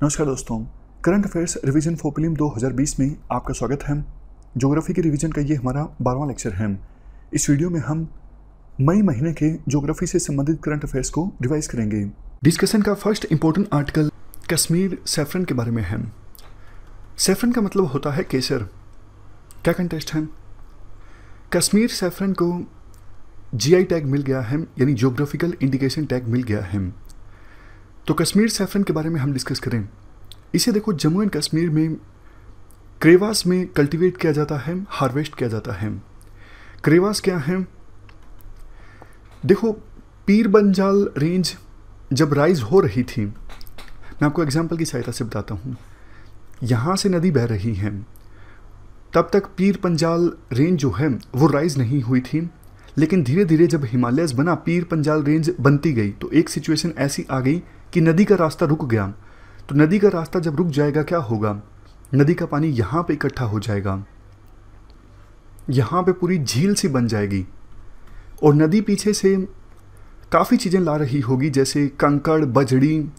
नमस्कार दोस्तों, current affairs revision for prelim 2020 में आपका स्वागत है। ज्योग्राफी के रिवीजन का ये हमारा 12वां लेक्चर है। इस वीडियो में हम मई महीने के ज्योग्राफी से संबंधित करंट अफेयर्स को रिवाइज करेंगे। डिस्कशन का first important article Kashmir saffron के बारे में है। सैफरन का मतलब होता है केसर। क्या कंटेस्ट है? कश्मीर सैफरन को GI टैग मिल गया है, यानी ज्योग्राफिकल इंडिकेशन टैग मिल गया है। तो कश्मीर सैफरन के बारे में हम डिस्कस करें। इसे देखो, जम्मू एंड कश्मीर में क्रेवास में कल्टीवेट किया जाता है, हार्वेस्ट किया जाता है। क्रेवास क्या है? देखो, पीर बंजाल रेंज जब राइज हो रही थी, मैं आपको एग्जांपल की सहायता से बताता हूँ। यहाँ से नदी बह रही है, तब तक पीर पंजाल रेंज जो है वो राइज नहीं हुई थी, लेकिन धीरे धीरे जब हिमालयस बना, पीर पंजाल रेंज बनती गई, तो एक सिचुएशन ऐसी आ गई कि नदी का रास्ता रुक गया। तो नदी का रास्ता जब रुक जाएगा, क्या होगा? नदी का पानी यहाँ पे इकट्ठा हो जाएगा, यहाँ पे पूरी झील सी बन जाएगी, और नदी पीछे से काफ़ी चीज़ें ला रही होगी, जैसे कंकड़, बजड़ी,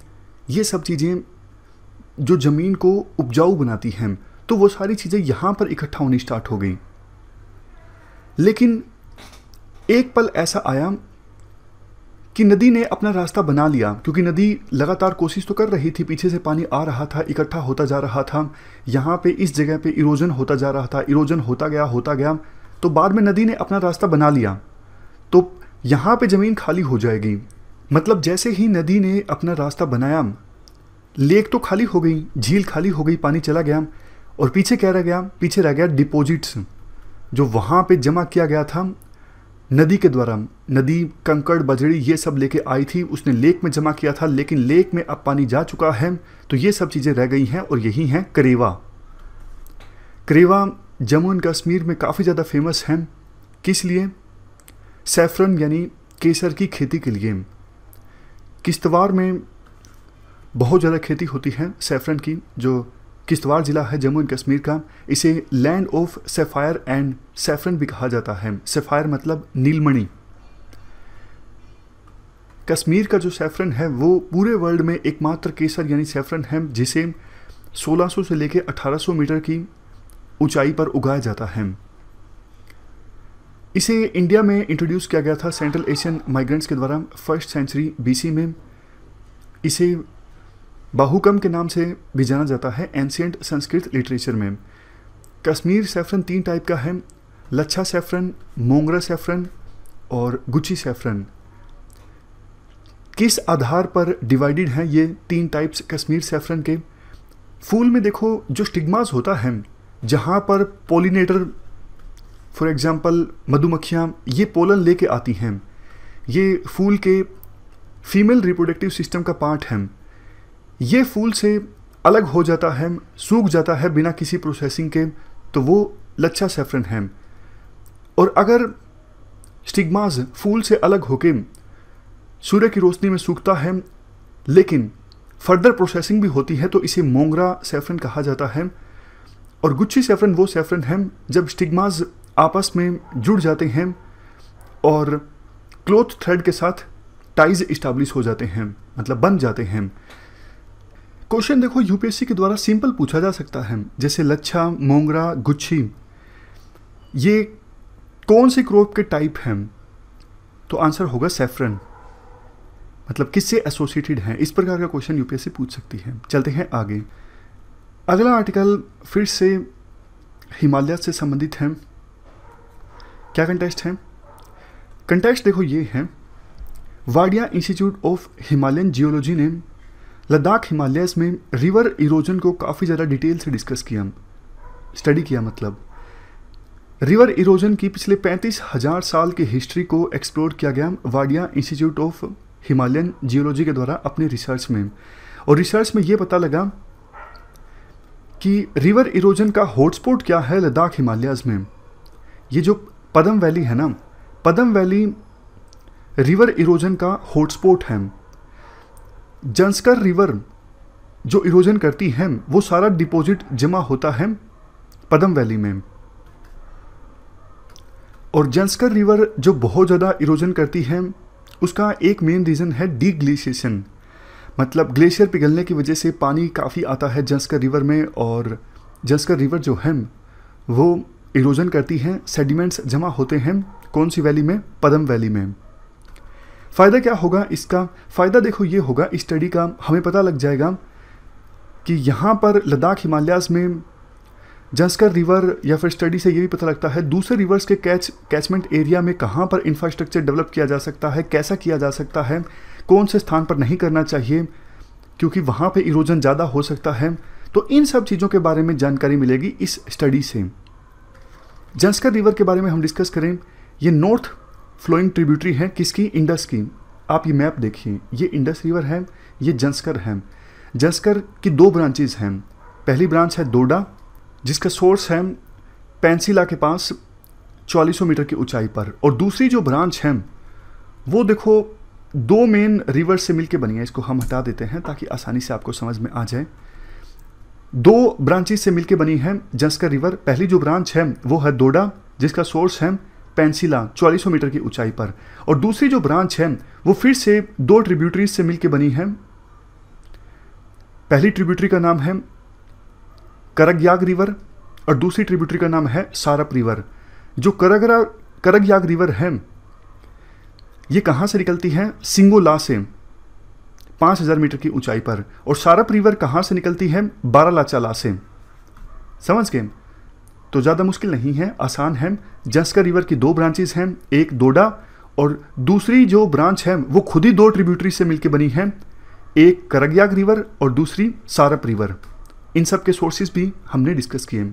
ये सब चीज़ें जो ज़मीन को उपजाऊ बनाती हैं। तो वो सारी चीज़ें यहाँ पर इकट्ठा होनी स्टार्ट हो गई। लेकिन एक पल ऐसा आया कि नदी ने अपना रास्ता बना लिया, क्योंकि नदी लगातार कोशिश तो कर रही थी, पीछे से पानी आ रहा था, इकट्ठा होता जा रहा था, यहाँ पे इस जगह पे इरोजन होता जा रहा था, इरोजन होता गया। तो बाद में नदी ने अपना रास्ता बना लिया, तो यहाँ पे ज़मीन खाली हो जाएगी। मतलब जैसे ही नदी ने अपना रास्ता बनाया, लेक तो खाली हो गई, झील खाली हो गई, पानी चला गया, और पीछे क्या रह गया? पीछे रह गया डिपॉजिट्स, जो वहाँ पे जमा किया गया था नदी के द्वारा। नदी कंकड़, बजड़ी ये सब लेके आई थी, उसने लेक में जमा किया था, लेकिन लेक में अब पानी जा चुका है, तो ये सब चीज़ें रह गई हैं, और यही हैं करेवा। करेवा जम्मू एंड कश्मीर में काफ़ी ज़्यादा फेमस हैं। किस लिए? सैफरन यानी केसर की खेती के लिए। किश्तवाड़ में बहुत ज़्यादा खेती होती है सैफरन की। जो किश्तवाड़ ज़िला है जम्मू एंड कश्मीर का, इसे land of sapphire and saffron भी कहा जाता है। सैफायर मतलब नीलमणि। कश्मीर का जो सैफरन है वो पूरे वर्ल्ड में एकमात्र केसर यानी सैफरन है, जिसे 1600 से लेकर 1800 मीटर की ऊंचाई पर उगाया जाता है। इसे इंडिया में इंट्रोड्यूस किया गया था सेंट्रल एशियन माइग्रेंट्स के द्वारा 1st सेंचुरी BC में। इसे बाहुकम के नाम से भी जाना जाता है एंशिएंट संस्कृत लिटरेचर में। कश्मीर सैफरन 3 टाइप का है: लच्छा सैफरन, मोंगरा सैफरन और गुच्ची सैफरन। किस आधार पर डिवाइडेड हैं ये 3 टाइप्स कश्मीर सैफरन के? फूल में देखो, जो स्टिग्मास होता है, जहाँ पर पोलिनेटर फॉर एग्जांपल मधुमक्खियाँ ये पोलन लेके आती हैं, ये फूल के फीमेल रिप्रोडक्टिव सिस्टम का पार्ट है। ये फूल से अलग हो जाता है, सूख जाता है बिना किसी प्रोसेसिंग के, तो वो लच्छा सैफरन है। और अगर स्टिग्मास फूल से अलग होके सूर्य की रोशनी में सूखता है, लेकिन फर्दर प्रोसेसिंग भी होती है, तो इसे मोंगरा सैफरन कहा जाता है। और गुच्ची सैफरन वो सैफरन है जब स्टिग्मास आपस में जुड़ जाते हैं और क्लोथ थ्रेड के साथ टाइज इस्टेब्लिश हो जाते हैं, मतलब बन जाते हैं। क्वेश्चन देखो, UPSC के द्वारा सिंपल पूछा जा सकता है, जैसे लच्छा, मोंगरा, गुच्छी, ये कौन से क्रॉप के टाइप हैं? तो आंसर होगा सैफरन। मतलब किससे एसोसिएटेड हैं? इस प्रकार का क्वेश्चन UPSC पूछ सकती है। चलते हैं आगे। अगला आर्टिकल फिर से हिमालय से संबंधित है। क्या कंटेस्ट है? कंटेस्ट देखो ये है, Wadia institute of Himalayan geology ने लद्दाख हिमालयस में रिवर इरोजन को काफ़ी ज़्यादा डिटेल से डिस्कस किया, स्टडी किया। मतलब रिवर इरोजन की पिछले 35,000 साल की हिस्ट्री को एक्सप्लोर किया गया Wadia institute of Himalayan geology के द्वारा अपने रिसर्च में। और रिसर्च में ये पता लगा कि रिवर इरोजन का हॉटस्पॉट क्या है लद्दाख हिमालयस में। ये जो पदम वैली है ना, पदम वैली रिवर इरोजन का हॉटस्पॉट है। जंस्कर रिवर जो इरोजन करती है, वो सारा डिपॉजिट जमा होता है पदम वैली में। और जंस्कर रिवर जो बहुत ज़्यादा इरोजन करती है, उसका एक मेन रीज़न है डीग्लेशिएशन। मतलब ग्लेशियर पिघलने की वजह से पानी काफ़ी आता है जंस्कर रिवर में, और जंस्कर रिवर जो है वो इरोजन करती हैं, सेडिमेंट्स जमा होते हैं कौन सी वैली में, पदम वैली में। फ़ायदा क्या होगा इसका? फ़ायदा देखो ये होगा इस स्टडी का, हमें पता लग जाएगा कि यहाँ पर लद्दाख हिमालयाज़ में जंस्कर रिवर, या फिर स्टडी से ये भी पता लगता है दूसरे रिवर्स के कैचमेंट एरिया में कहाँ पर इंफ्रास्ट्रक्चर डेवलप किया जा सकता है, कैसा किया जा सकता है, कौन से स्थान पर नहीं करना चाहिए क्योंकि वहाँ पे इरोजन ज़्यादा हो सकता है। तो इन सब चीज़ों के बारे में जानकारी मिलेगी इस स्टडी से। जंस्कर रिवर के बारे में हम डिस्कस करें, ये नॉर्थ फ्लोइंग ट्रिब्यूटरी है किसकी, इंडस की। आप ये मैप देखिए, ये इंडस रिवर है, ये जंस्कर है। जंस्कर की दो ब्रांचेज हैं, पहली ब्रांच है डोडा जिसका सोर्स है पेंसिला के पास 4400 मीटर की ऊंचाई पर, और दूसरी जो ब्रांच है वो देखो दो मेन रिवर से मिलके बनी है। इसको हम हटा देते हैं ताकि आसानी से आपको समझ में आ जाए। दो ब्रांचेज से मिलके बनी है जंस्कर रिवर। पहली जो ब्रांच है वो है डोडा जिसका सोर्स है पेंसिला 4400 मीटर की ऊंचाई पर, और दूसरी जो ब्रांच है वो फिर से दो ट्रिब्यूटरीज से मिलके बनी है। पहली ट्रिब्यूटरी का नाम है करगयाग रिवर और दूसरी ट्रिब्यूटरी का नाम है सारप रिवर। जो करगयाग रिवर है ये कहाँ से निकलती है, सिंगोला से 5000 मीटर की ऊंचाई पर, और सारप रिवर कहाँ से निकलती है, बारालाचाला से। समझ गए? तो ज़्यादा मुश्किल नहीं है, आसान है। जंस्कर रिवर की दो ब्रांचेस हैं, एक डोडा और दूसरी जो ब्रांच है वो खुद ही दो ट्रिब्यूटरी से मिलकर बनी है, एक करगयाग रिवर और दूसरी सारप रिवर। इन सब के सोर्सेज भी हमने डिस्कस किए।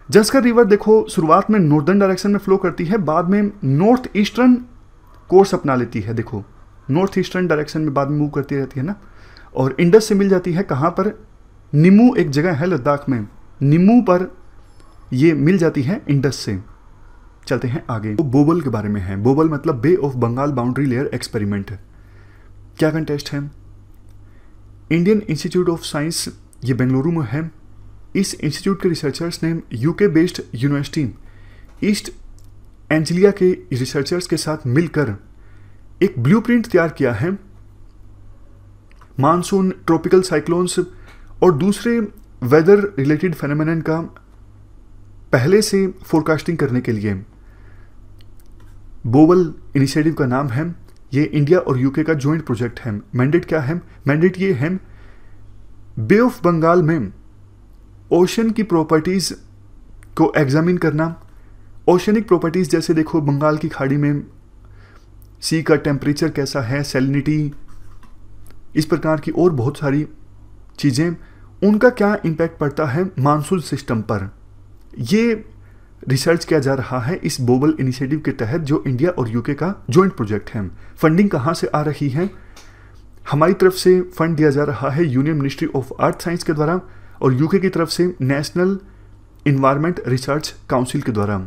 जंस्कर रिवर देखो शुरुआत में नॉर्दर्न डायरेक्शन में फ्लो करती है, बाद में नॉर्थ ईस्टर्न कोर्स अपना लेती है। देखो नॉर्थ ईस्टर्न डायरेक्शन में बाद में मूव करती रहती है ना, और इंडस से मिल जाती है कहाँ पर, निमू एक जगह है लद्दाख में, निमू पर ये मिल जाती है इंडस से। चलते हैं आगे। तो बोबल के बारे में है। बोबल मतलब Bay of Bengal boundary layer experiment. क्या कंटेस्ट है? इंडियन इंस्टीट्यूट ऑफ साइंस, ये बेंगलुरु में है। इस इंस्टीट्यूट के रिसर्चर्स ने UK based university East Anglia के रिसर्चर्स के साथ मिलकर एक ब्लूप्रिंट तैयार किया है मानसून, ट्रॉपिकल साइक्लोन्स और दूसरे वेदर रिलेटेड फेनोमेनन का पहले से फोरकास्टिंग करने के लिए। बोबल इनिशिएटिव का नाम है। ये इंडिया और यूके का जॉइंट प्रोजेक्ट है। मैंडेट क्या है? मैंडेट ये है बे ऑफ बंगाल में ओशन की प्रॉपर्टीज को एग्जामिन करना। ओशनिक प्रॉपर्टीज जैसे देखो बंगाल की खाड़ी में सी का टेम्परेचर कैसा है, सैलिनिटी, इस प्रकार की और बहुत सारी चीज़ें, उनका क्या इम्पैक्ट पड़ता है मानसून सिस्टम पर, ये रिसर्च किया जा रहा है इस बोबल इनिशिएटिव के तहत जो इंडिया और यूके का जॉइंट प्रोजेक्ट है। फंडिंग कहाँ से आ रही है? हमारी तरफ से फंड दिया जा रहा है union ministry of earth science के द्वारा, और यूके की तरफ से नेशनल इन्वायरमेंट रिसर्च काउंसिल के द्वारा।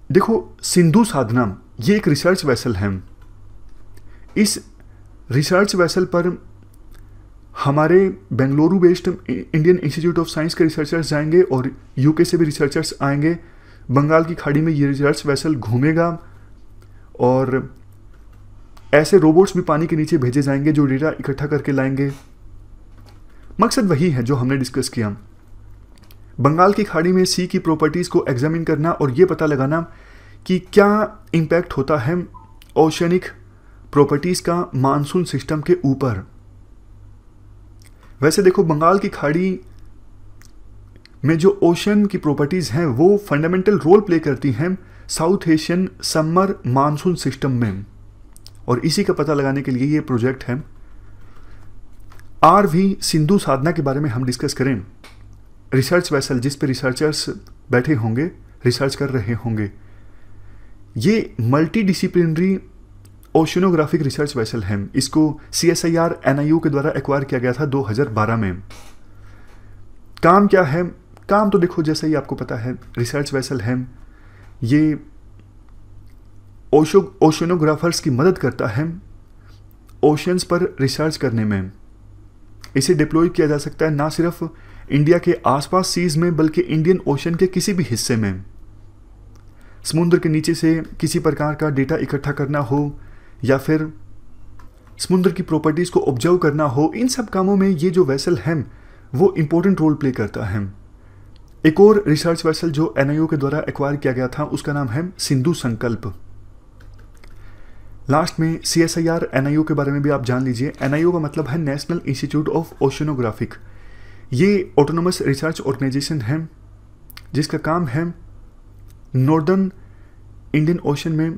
देखो सिंधु साधना ये एक रिसर्च वेसल है। इस रिसर्च वेसल पर हमारे Bengaluru based Indian Institute of science के रिसर्चर्स जाएंगे और यूके से भी रिसर्चर्स आएंगे। बंगाल की खाड़ी में ये रिसर्च वेसल घूमेगा और ऐसे रोबोट्स भी पानी के नीचे भेजे जाएंगे जो डेटा इकट्ठा करके लाएंगे। मकसद वही है जो हमने डिस्कस किया, बंगाल की खाड़ी में सी की प्रॉपर्टीज़ को एग्जामिन करना और ये पता लगाना कि क्या इम्पैक्ट होता है ओशनिक प्रॉपर्टीज़ का मानसून सिस्टम के ऊपर। वैसे देखो बंगाल की खाड़ी में जो ओशन की प्रॉपर्टीज़ हैं वो फंडामेंटल रोल प्ले करती हैं south Asian summer monsoon system में, और इसी का पता लगाने के लिए ये प्रोजेक्ट है। आरवी सिंधु साधना के बारे में हम डिस्कस करें। रिसर्च वेसल जिस पे रिसर्चर्स बैठे होंगे, रिसर्च कर रहे होंगे, ये multi disciplinary oceanographic research vessel है। इसको CSIR NIU के द्वारा एक्वायर किया गया था 2012 में। काम क्या है? काम तो देखो जैसा ही आपको पता है, रिसर्च वेसल है, ये ओशनोग्राफर्स की मदद करता है ओशंस पर रिसर्च करने में। इसे डिप्लॉय किया जा सकता है ना सिर्फ इंडिया के आसपास सीज में बल्कि इंडियन ओशन के किसी भी हिस्से में। समुद्र के नीचे से किसी प्रकार का डेटा इकट्ठा करना हो या फिर समुद्र की प्रॉपर्टीज़ को ऑब्जर्व करना हो, इन सब कामों में ये जो वेसल है वो इम्पोर्टेंट रोल प्ले करता है। एक और रिसर्च वेसल जो NIO के द्वारा एक्वायर किया गया था उसका नाम है सिंधु संकल्प। लास्ट में CSIR NIO के बारे में भी आप जान लीजिए। NIO का मतलब है नेशनल इंस्टीट्यूट ऑफ ओशनोग्राफिक। ये ऑटोनोमस रिसर्च ऑर्गेनाइजेशन है जिसका काम है नॉर्दर्न इंडियन ओशन में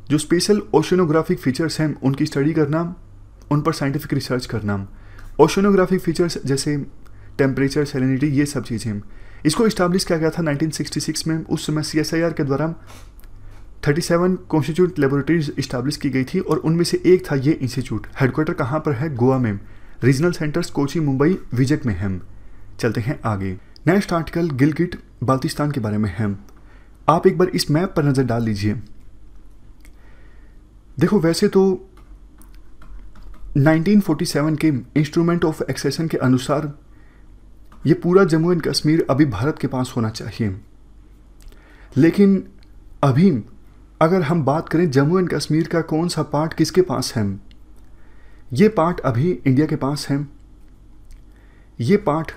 जो स्पेशल ओशनोग्राफिक फीचर्स हैं उनकी स्टडी करना, उन पर साइंटिफिक रिसर्च करना। ओशनोग्राफिक फीचर्स जैसे टेम्परेचर, सैलिनिटी, ये सब चीज़ें। इसको इस्टेब्लिश किया गया था 1966 में। उस समय CSIR के द्वारा 37 कॉन्स्टिट्यूट लेबोरेटरीज इस्टेब्लिश की गई थी और उनमें से एक था ये इंस्टीट्यूट। हेडक्वार्टर कहाँ पर है? गोवा में। Regional centres Kochi, Mumbai, Wijk में हैं। चलते हैं आगे। नेक्स्ट आर्टिकल गिलगिट बाल्टिस्तान के बारे में है। आप एक बार इस मैप पर नज़र डाल लीजिए। देखो, वैसे तो 1947 के इंस्ट्रूमेंट ऑफ एक्सेशन के अनुसार ये पूरा जम्मू एंड कश्मीर अभी भारत के पास होना चाहिए, लेकिन अभी अगर हम बात करें जम्मू एंड कश्मीर का कौन सा पार्ट किसके पास है, ये पार्ट अभी इंडिया के पास है। ये पार्ट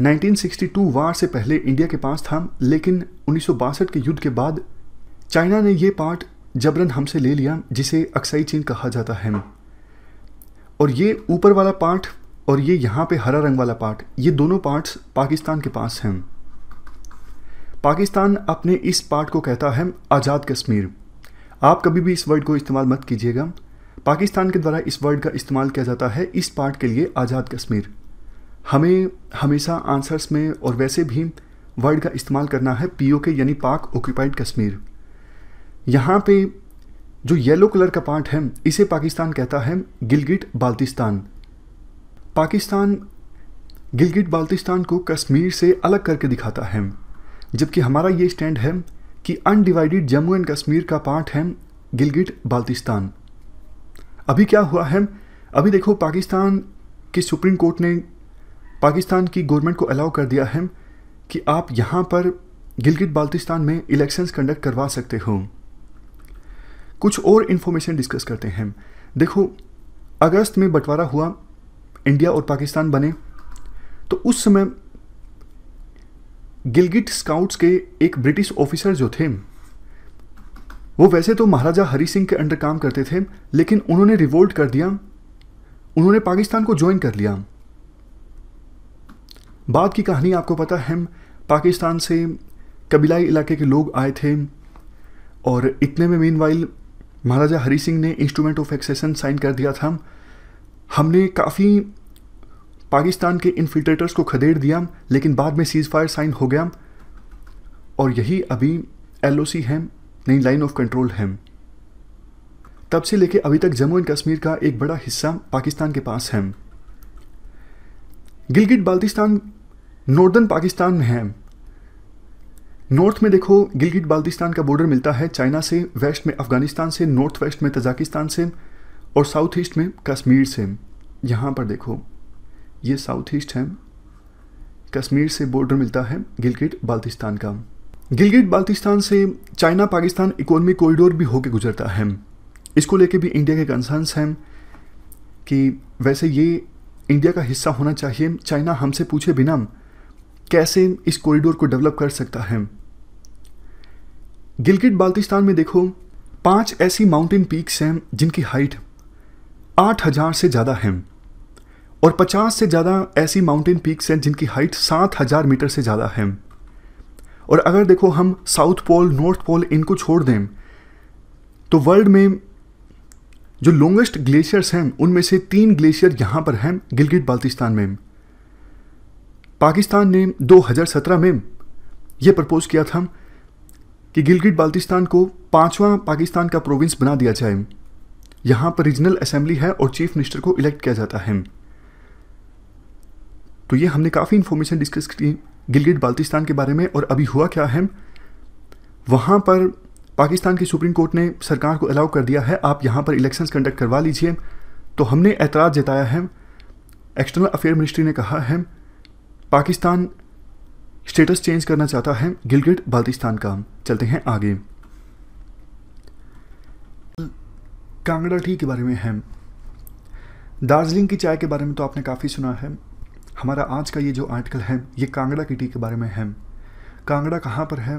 1962 वार से पहले इंडिया के पास था, लेकिन 1962 के युद्ध के बाद चाइना ने ये पार्ट जबरन हमसे ले लिया, जिसे अक्साई चीन कहा जाता है। और ये ऊपर वाला पार्ट और ये यहाँ पे हरा रंग वाला पार्ट, ये दोनों पार्ट्स पाकिस्तान के पास हैं। पाकिस्तान अपने इस पार्ट को कहता है आज़ाद कश्मीर। आप कभी भी इस वर्ड को इस्तेमाल मत कीजिएगा। पाकिस्तान के द्वारा इस वर्ड का इस्तेमाल किया जाता है इस पार्ट के लिए, आज़ाद कश्मीर। हमें हमेशा आंसर्स में और वैसे भी वर्ड का इस्तेमाल करना है POK यानी पाक ऑक्यूपाइड कश्मीर। यहाँ पे जो येलो कलर का पार्ट है इसे पाकिस्तान कहता है गिलगिट बाल्टिस्तान। पाकिस्तान गिलगिट बाल्टिस्तान को कश्मीर से अलग करके दिखाता है, जबकि हमारा ये स्टैंड है कि अनडिवाइडेड जम्मू एंड कश्मीर का पार्ट है गिलगिट बाल्टिस्तान। अभी क्या हुआ है, अभी देखो पाकिस्तान की सुप्रीम कोर्ट ने पाकिस्तान की गवर्नमेंट को अलाउ कर दिया है कि आप यहाँ पर गिलगिट बाल्टिस्तान में इलेक्शंस कंडक्ट करवा सकते हो। कुछ और इन्फॉर्मेशन डिस्कस करते हैं। देखो, अगस्त में बंटवारा हुआ, इंडिया और पाकिस्तान बने, तो उस समय गिलगिट स्काउट्स के एक ब्रिटिश ऑफिसर जो थे वो वैसे तो महाराजा हरी सिंह के अंडर काम करते थे, लेकिन उन्होंने रिवोल्ट कर दिया, उन्होंने पाकिस्तान को ज्वाइन कर लिया। बाद की कहानी आपको पता है, पाकिस्तान से कबीलाई इलाके के लोग आए थे और इतने में मीनवाइल महाराजा हरी सिंह ने इंस्ट्रूमेंट ऑफ एक्सेशन साइन कर दिया था। हमने काफ़ी पाकिस्तान के इन्फिल्ट्रेटर्स को खदेड़ दिया, लेकिन बाद में सीज़ फायर साइन हो गया और यही अभी LOC है, नई लाइन ऑफ कंट्रोल है। तब से लेके अभी तक जम्मू एंड कश्मीर का एक बड़ा हिस्सा पाकिस्तान के पास है। गिलगिट बाल्टिस्तान नॉर्दर्न पाकिस्तान में है। नॉर्थ में देखो गिलगिट बाल्टिस्तान का बॉर्डर मिलता है चाइना से, वेस्ट में अफगानिस्तान से, नॉर्थ वेस्ट में तजाकिस्तान से और साउथ ईस्ट में कश्मीर से। यहाँ पर देखो ये साउथ ईस्ट है, कश्मीर से बॉर्डर मिलता है गिलगिट बाल्टिस्तान का। गिलगिट बाल्टिस्तान से चाइना पाकिस्तान इकोनॉमिक कॉरिडोर भी होकर गुजरता है। इसको लेके भी इंडिया के कंसर्न्स हैं कि वैसे ये इंडिया का हिस्सा होना चाहिए। चाइना हमसे पूछे बिना कैसे इस कॉरिडोर को डेवलप कर सकता है। गिलगिट बाल्टिस्तान में देखो 5 ऐसी माउंटेन पीक्स हैं जिनकी हाइट 8000 से ज़्यादा है और 50 से ज़्यादा ऐसी माउंटेन पीक्स हैं जिनकी हाइट 7000 मीटर से ज़्यादा है। और अगर देखो हम साउथ पोल, नॉर्थ पोल इनको छोड़ दें तो वर्ल्ड में जो लॉन्गेस्ट ग्लेशियर्स हैं उनमें से 3 ग्लेशियर यहाँ पर हैं गिलगिट बाल्टिस्तान में। पाकिस्तान ने 2017 में यह प्रपोज किया था कि गिलगिट बाल्टिस्तान को 5वां पाकिस्तान का प्रोविंस बना दिया जाए। यहाँ पर रीजनल असेंबली है और चीफ मिनिस्टर को इलेक्ट किया जाता है। तो ये हमने काफ़ी इंफॉर्मेशन डिस्कस की गिलगिट बाल्टिस्तान के बारे में। और अभी हुआ क्या है, वहाँ पर पाकिस्तान की सुप्रीम कोर्ट ने सरकार को अलाउ कर दिया है आप यहाँ पर इलेक्शंस कंडक्ट करवा लीजिए। तो हमने एतराज़ जताया है, एक्सटर्नल अफेयर मिनिस्ट्री ने कहा है पाकिस्तान स्टेटस चेंज करना चाहता है गिलगिट बाल्टिस्तान का। चलते हैं आगे। कांगड़ा टी के बारे में है। दार्जिलिंग की चाय के बारे में तो आपने काफ़ी सुना है। हमारा आज का ये जो आर्टिकल है ये कांगड़ा की टी के बारे में है। कांगड़ा कहाँ पर है?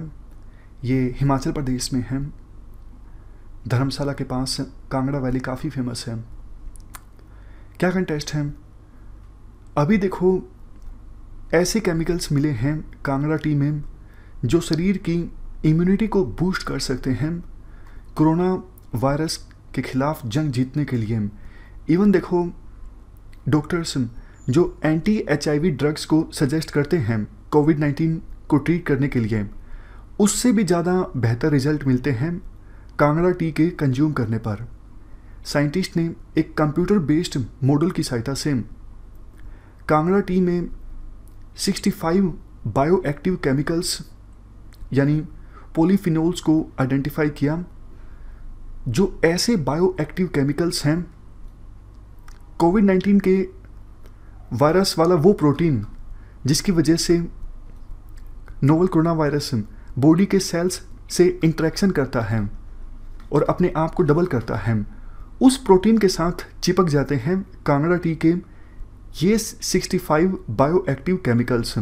ये हिमाचल प्रदेश में है। धर्मशाला के पास कांगड़ा वैली काफ़ी फेमस है। क्या कंटेस्ट है? अभी देखो ऐसे केमिकल्स मिले हैं कांगड़ा टी में जो शरीर की इम्यूनिटी को बूस्ट कर सकते हैं कोरोना वायरस के खिलाफ जंग जीतने के लिए। इवन देखो डॉक्टर्स जो एंटी HIV ड्रग्स को सजेस्ट करते हैं कोविड-19 को ट्रीट करने के लिए, उससे भी ज़्यादा बेहतर रिजल्ट मिलते हैं कांगड़ा टी के कंज्यूम करने पर। साइंटिस्ट ने एक कंप्यूटर बेस्ड मॉडल की सहायता से कांगड़ा टी में 65 बायो एक्टिव केमिकल्स यानी पॉलीफिनोल्स को आइडेंटिफाई किया, जो ऐसे बायो एक्टिव केमिकल्स हैं कोविड-19 के वायरस वाला वो प्रोटीन जिसकी वजह से नोवल कोरोना वायरस बॉडी के सेल्स से इंटरेक्शन करता है और अपने आप को डबल करता है, उस प्रोटीन के साथ चिपक जाते हैं कांगड़ा टी के ये 65 बायो एक्टिव केमिकल्स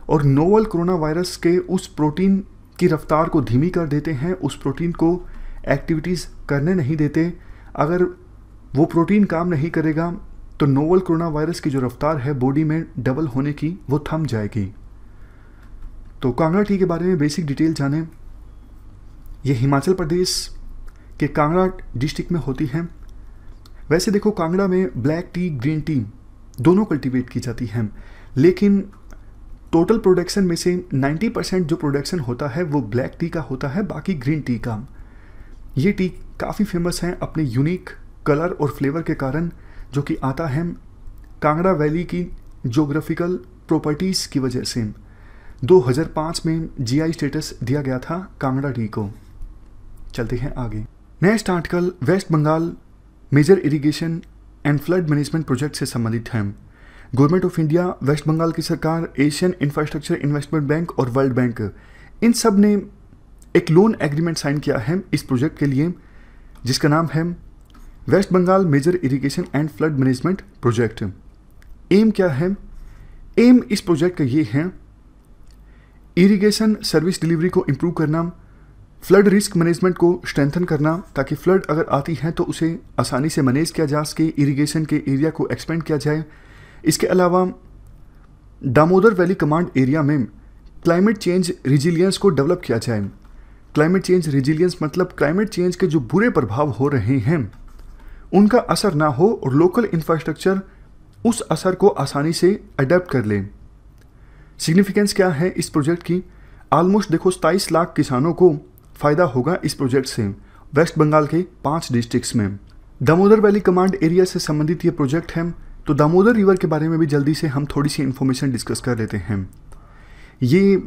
और नोवल कोरोना वायरस के उस प्रोटीन की रफ्तार को धीमी कर देते हैं, उस प्रोटीन को एक्टिविटीज़ करने नहीं देते। अगर वो प्रोटीन काम नहीं करेगा तो नोवल कोरोना वायरस की जो रफ्तार है बॉडी में डबल होने की वो थम जाएगी। तो कांगड़ा टी के बारे में बेसिक डिटेल जानें। ये हिमाचल प्रदेश के कांगड़ा डिस्ट्रिक्ट में होती है। वैसे देखो कांगड़ा में ब्लैक टी ग्रीन टी दोनों कल्टीवेट की जाती हैं, लेकिन टोटल प्रोडक्शन में से 90% जो प्रोडक्शन होता है वो ब्लैक टी का होता है, बाकी ग्रीन टी का। ये टी काफ़ी फेमस है अपने यूनिक कलर और फ्लेवर के कारण, जो कि आता है कांगड़ा वैली की ज्योग्राफिकल प्रॉपर्टीज़ की वजह से। 2005 में GI स्टेटस दिया गया था कांगड़ा टी को। चलते हैं आगे। Next article West Bengal major irrigation and flood management project से संबंधित है। Government of India, West Bengal की सरकार, एशियन इंफ्रास्ट्रक्चर इन्वेस्टमेंट बैंक और वर्ल्ड बैंक इन सब ने एक लोन एग्रीमेंट साइन किया है इस प्रोजेक्ट के लिए, जिसका नाम है West Bengal major irrigation and flood management project. Aim क्या है? एम इस प्रोजेक्ट का ये है इरिगेशन सर्विस डिलीवरी को इम्प्रूव करना, फ्लड रिस्क मैनेजमेंट को स्ट्रेंथन करना ताकि फ्लड अगर आती है तो उसे आसानी से मैनेज किया जा सके, इरिगेशन के एरिया को एक्सपेंड किया जाए। इसके अलावा दामोदर वैली कमांड एरिया में क्लाइमेट चेंज रिजिलियंस को डेवलप किया जाए। क्लाइमेट चेंज रिजिलियंस मतलब क्लाइमेट चेंज के जो बुरे प्रभाव हो रहे हैं उनका असर ना हो और लोकल इंफ्रास्ट्रक्चर उस असर को आसानी से अडेप्ट कर ले। सिग्निफिकेंस क्या है इस प्रोजेक्ट की? ऑलमोस्ट देखो 27 लाख किसानों को फ़ायदा होगा इस प्रोजेक्ट से वेस्ट बंगाल के 5 डिस्ट्रिक्ट्स में। दामोदर वैली कमांड एरिया से संबंधित ये प्रोजेक्ट है, तो दामोदर रिवर के बारे में भी जल्दी से हम थोड़ी सी इन्फॉर्मेशन डिस्कस कर लेते हैं। ये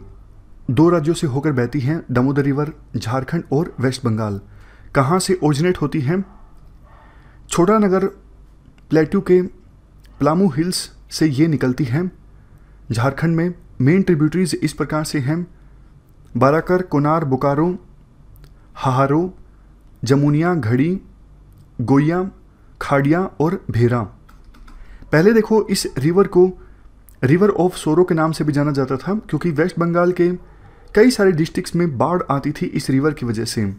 2 राज्यों से होकर बहती हैं दामोदर रिवर, झारखंड और वेस्ट बंगाल। कहाँ से ओरिजिनेट होती हैं? छोटानगर प्लेट्यू के प्लामू हिल्स से ये निकलती हैं झारखंड में। मेन ट्रिब्यूटरीज इस प्रकार से हैं बाराकर, कोनार, बोकारो, हाहारो, जमुनिया, घड़ी, गोया, खाड़िया और भेरा। पहले देखो इस रिवर को रिवर ऑफ सोरो के नाम से भी जाना जाता था, क्योंकि वेस्ट बंगाल के कई सारे डिस्ट्रिक्ट्स में बाढ़ आती थी इस रिवर की वजह से।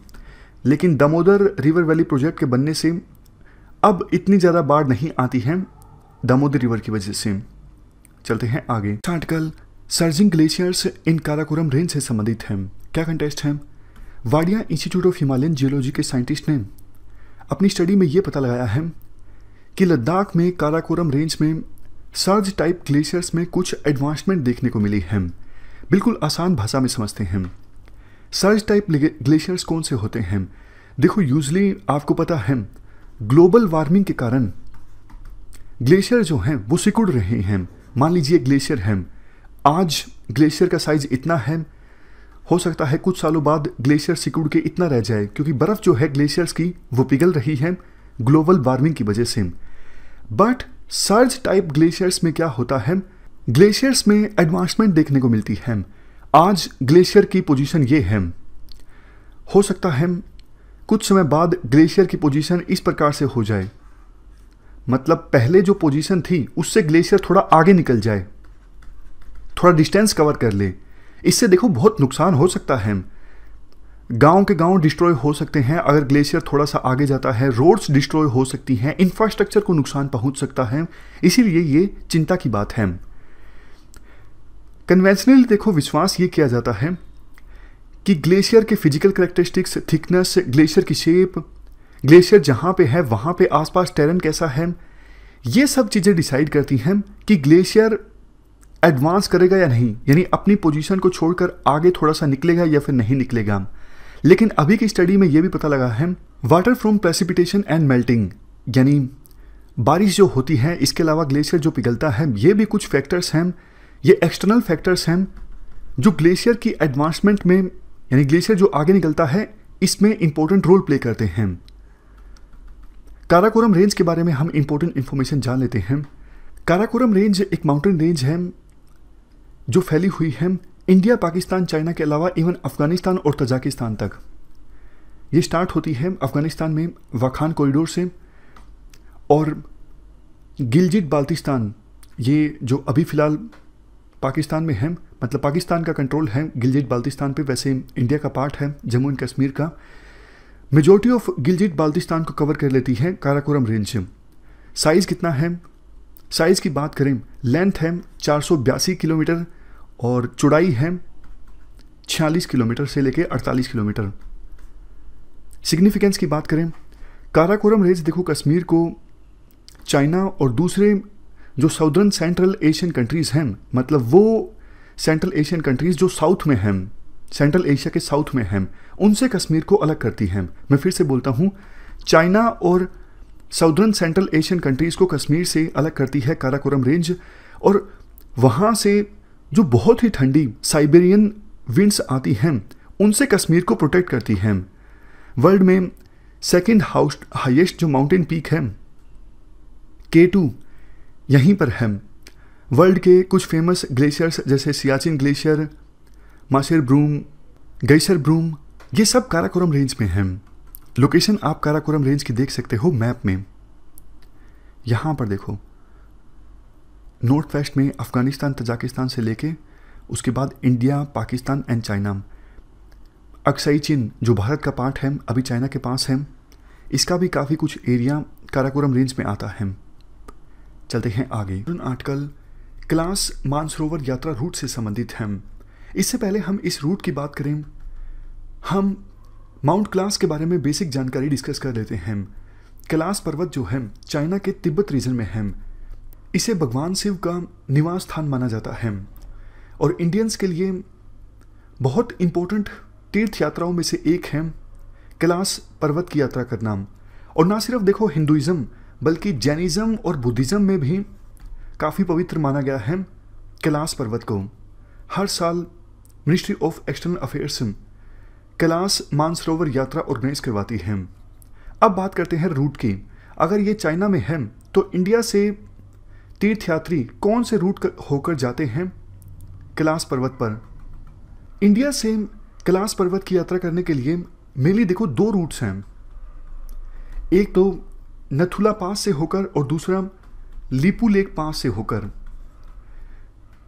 लेकिन दामोदर रिवर वैली प्रोजेक्ट के बनने से अब इतनी ज़्यादा बाढ़ नहीं आती है दामोदर रिवर की वजह से। चलते हैं आगे। आर्टिकल सर्जिंग ग्लेशियर्स इन काराकोरम रेंज से संबंधित है। क्या कंटेस्ट है? Wadia institute of Himalayan geology के साइंटिस्ट ने अपनी स्टडी में ये पता लगाया है कि लद्दाख में काराकोरम रेंज में सर्ज टाइप ग्लेशियर्स में कुछ एडवांसमेंट देखने को मिली है। बिल्कुल आसान भाषा में समझते हैं। सर्ज टाइप ग्लेशियर्स कौन से होते हैं? देखो यूजली आपको पता है ग्लोबल वार्मिंग के कारण ग्लेशियर जो हैं वो सिकुड़ रहे हैं। मान लीजिए ग्लेशियर है, आज ग्लेशियर का साइज इतना है, हो सकता है कुछ सालों बाद ग्लेशियर सिकुड़ के इतना रह जाए, क्योंकि बर्फ़ जो है ग्लेशियर्स की वो पिघल रही है ग्लोबल वार्मिंग की वजह से। बट सर्ज टाइप ग्लेशियर्स में क्या होता है? ग्लेशियर्स में एडवांसमेंट देखने को मिलती है। आज ग्लेशियर की पोजीशन ये है, हो सकता है कुछ समय बाद ग्लेशियर की पोजीशन इस प्रकार से हो जाए, मतलब पहले जो पोजीशन थी उससे ग्लेशियर थोड़ा आगे निकल जाए, थोड़ा डिस्टेंस कवर कर ले। इससे देखो बहुत नुकसान हो सकता है, गांव के गांव डिस्ट्रॉय हो सकते हैं अगर ग्लेशियर थोड़ा सा आगे जाता है, रोड्स डिस्ट्रॉय हो सकती हैं, इंफ्रास्ट्रक्चर को नुकसान पहुंच सकता है, इसीलिए ये चिंता की बात है। कन्वेंशनली देखो विश्वास ये किया जाता है कि ग्लेशियर के फिजिकल कैरेक्टरिस्टिक्स, थिकनेस, ग्लेशियर की शेप, ग्लेशियर जहाँ पे है वहाँ पे आसपास टेरेन कैसा है, ये सब चीज़ें डिसाइड करती हैं कि ग्लेशियर एडवांस करेगा या नहीं, यानी अपनी पोजीशन को छोड़कर आगे थोड़ा सा निकलेगा या फिर नहीं निकलेगा। लेकिन अभी की स्टडी में ये भी पता लगा है water from precipitation and melting, यानी बारिश जो होती है इसके अलावा ग्लेशियर जो पिघलता है, ये भी कुछ फैक्टर्स हैं, ये एक्सटर्नल फैक्टर्स हैं जो ग्लेशियर की एडवांसमेंट में, यानी ग्लेशियर जो आगे निकलता है इसमें इंपॉर्टेंट रोल प्ले करते हैं। काराकोरम रेंज के बारे में हम इंपॉर्टेंट इंफॉर्मेशन जान लेते हैं। काराकोरम रेंज एक माउंटेन रेंज है जो फैली हुई है इंडिया, पाकिस्तान, चाइना के अलावा इवन अफगानिस्तान और तजाकिस्तान तक। ये स्टार्ट होती है अफगानिस्तान में वाखान कॉरिडोर से, और गिलजिट बाल्टिस्तान ये जो अभी फ़िलहाल पाकिस्तान में है, मतलब पाकिस्तान का कंट्रोल है गिलजिट बाल्टिस्तान पे, वैसे इंडिया का पार्ट है जम्मू एंड कश्मीर का। मेजॉरिटी ऑफ गिलजिट बाल्टिस्तान को कवर कर लेती है काराकोरम रेंज। साइज़ कितना है, साइज़ की बात करें, लेंथ है 482 किलोमीटर और चौड़ाई है 46 किलोमीटर से लेके 48 किलोमीटर। सिग्निफिकेंस की बात करें, काराकोरम रेंज देखो कश्मीर को चाइना और दूसरे जो साउदर्न सेंट्रल एशियन कंट्रीज़ हैं, मतलब वो सेंट्रल एशियन कंट्रीज़ जो साउथ में हैं, सेंट्रल एशिया के साउथ में हैं, उनसे कश्मीर को अलग करती हैं। मैं फिर से बोलता हूँ, चाइना और साउदर्न सेंट्रल एशियन कंट्रीज़ को कश्मीर से अलग करती है काराकोरम रेंज, और वहाँ से जो बहुत ही ठंडी साइबेरियन विंड्स आती हैं उनसे कश्मीर को प्रोटेक्ट करती हैं। वर्ल्ड में सेकंड हाईएस्ट जो माउंटेन पीक है K2 यहीं पर है। वर्ल्ड के कुछ फेमस ग्लेशियर्स जैसे सियाचिन ग्लेशियर, मासेर ब्रूम, गैसर ब्रूम, ये सब काराकोरम रेंज में हैं। लोकेशन आप काराकोरम रेंज की देख सकते हो मैप में। यहाँ पर देखो नॉर्थ वेस्ट में अफ़गानिस्तान, तजाकिस्तान से लेके उसके बाद India, Pakistan and China. Aksai चीन जो भारत का पार्ट है अभी चाइना के पास है, इसका भी काफ़ी कुछ एरिया काराकोरम रेंज में आता है। चलते हैं आगे। आर्टिकल कैलाश मानसरोवर यात्रा रूट से संबंधित है। इससे पहले हम इस रूट की बात करें, हम माउंट कैलाश के बारे में बेसिक जानकारी डिस्कस कर लेते हैं। कैलाश पर्वत जो है चाइना के तिब्बत रीजन में है। इसे भगवान शिव का निवास स्थान माना जाता है और इंडियंस के लिए बहुत इम्पोर्टेंट तीर्थ यात्राओं में से एक है कैलाश पर्वत की यात्रा करना। और ना सिर्फ देखो हिंदुइज्म बल्कि जैनिज्म और बुद्धिज़्म में भी काफ़ी पवित्र माना गया है कैलाश पर्वत को। हर साल ministry of external affairs Kailash Mansarovar यात्रा ऑर्गेनाइज करवाती है। अब बात करते हैं रूट की। अगर ये चाइना में है तो इंडिया से तीर्थयात्री कौन से रूट होकर जाते हैं कैलाश पर्वत पर? इंडिया से कैलाश पर्वत की यात्रा करने के लिए मेनली देखो दो रूट्स हैं, एक तो नथुला पास से होकर और दूसरा लीपू लेक पास से होकर।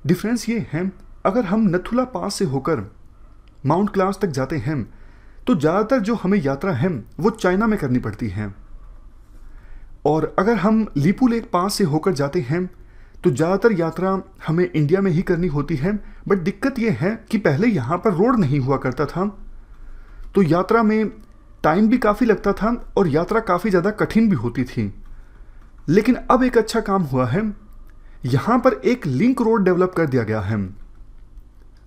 डिफरेंस ये है, अगर हम नथुला पास से होकर माउंट कैलाश तक जाते हैं तो ज़्यादातर जो हमें यात्रा है वो चाइना में करनी पड़ती है, और अगर हम लीपू लेक पास से होकर जाते हैं तो ज़्यादातर यात्रा हमें इंडिया में ही करनी होती है। बट दिक्कत ये है कि पहले यहाँ पर रोड नहीं हुआ करता था, तो यात्रा में टाइम भी काफ़ी लगता था और यात्रा काफ़ी ज़्यादा कठिन भी होती थी। लेकिन अब एक अच्छा काम हुआ है, यहाँ पर एक लिंक रोड डेवलप कर दिया गया है।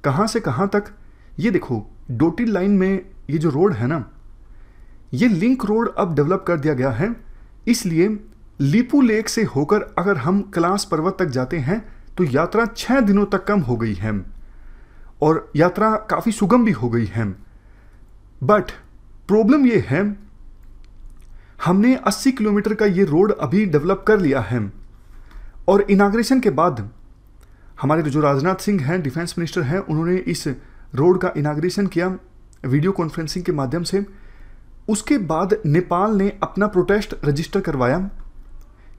कहाँ से कहाँ तक? ये देखो डॉटेड लाइन में ये जो रोड है ना, ये लिंक रोड अब डेवलप कर दिया गया है। इसलिए लीपू लेक से होकर अगर हम कैलाश पर्वत तक जाते हैं तो यात्रा 6 दिनों तक कम हो गई है और यात्रा काफ़ी सुगम भी हो गई है। बट प्रॉब्लम ये है, हमने 80 किलोमीटर का ये रोड अभी डेवलप कर लिया है और इनाग्रेशन के बाद हमारे जो राजनाथ सिंह हैं, डिफेंस मिनिस्टर हैं, उन्होंने इस रोड का इनाग्रेशन किया वीडियो कॉन्फ्रेंसिंग के माध्यम से। उसके बाद नेपाल ने अपना प्रोटेस्ट रजिस्टर करवाया